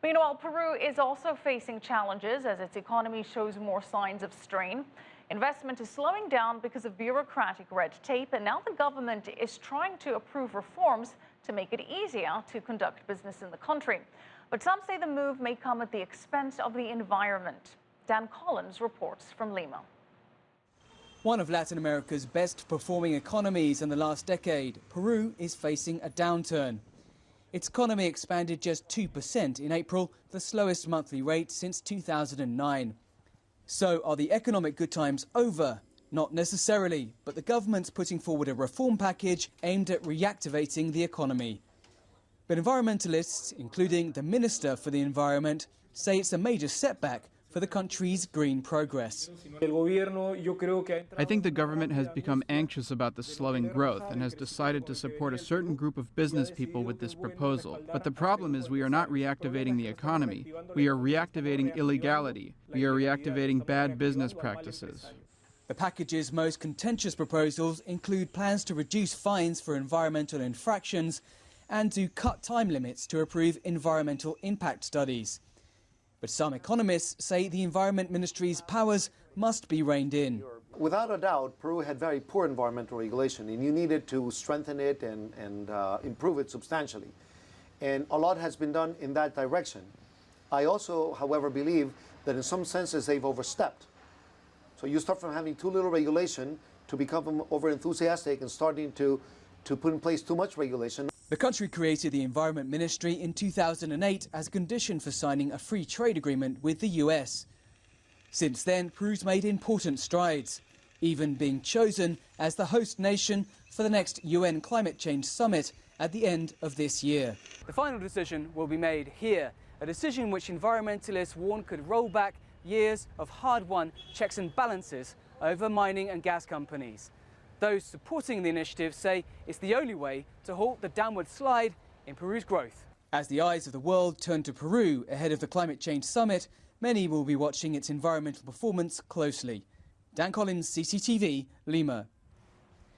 Meanwhile, Peru is also facing challenges as its economy shows more signs of strain. Investment is slowing down because of bureaucratic red tape, and now the government is trying to approve reforms to make it easier to conduct business in the country. But some say the move may come at the expense of the environment. Collyns reports from Lima. One of Latin America's best performing economies in the last decade, Peru is facing a downturn. Its economy expanded just 2% in April, the slowest monthly rate since 2009. So are the economic good times over? Not necessarily, but the government's putting forward a reform package aimed at reactivating the economy. But environmentalists, including the Minister for the Environment, say it's a major setback for the country's green progress. I think the government has become anxious about the slowing growth and has decided to support a certain group of business people with this proposal. But the problem is we are not reactivating the economy. We are reactivating illegality. We are reactivating bad business practices. The package's most contentious proposals include plans to reduce fines for environmental infractions and to cut time limits to approve environmental impact studies. But some economists say the Environment Ministry's powers must be reined in. Without a doubt, Peru had very poor environmental regulation, and you needed to strengthen it and improve it substantially. And a lot has been done in that direction. I also, however, believe that in some senses they've overstepped. So you start from having too little regulation to become over-enthusiastic and starting to put in place too much regulation. The country created the Environment Ministry in 2008 as a condition for signing a free trade agreement with the US. Since then, Peru's made important strides, even being chosen as the host nation for the next UN Climate Change Summit at the end of this year. The final decision will be made here, a decision which environmentalists warn could roll back years of hard-won checks and balances over mining and gas companies. Those supporting the initiative say it's the only way to halt the downward slide in Peru's growth. As the eyes of the world turn to Peru ahead of the Climate Change Summit, many will be watching its environmental performance closely. Collyns, CCTV, Lima.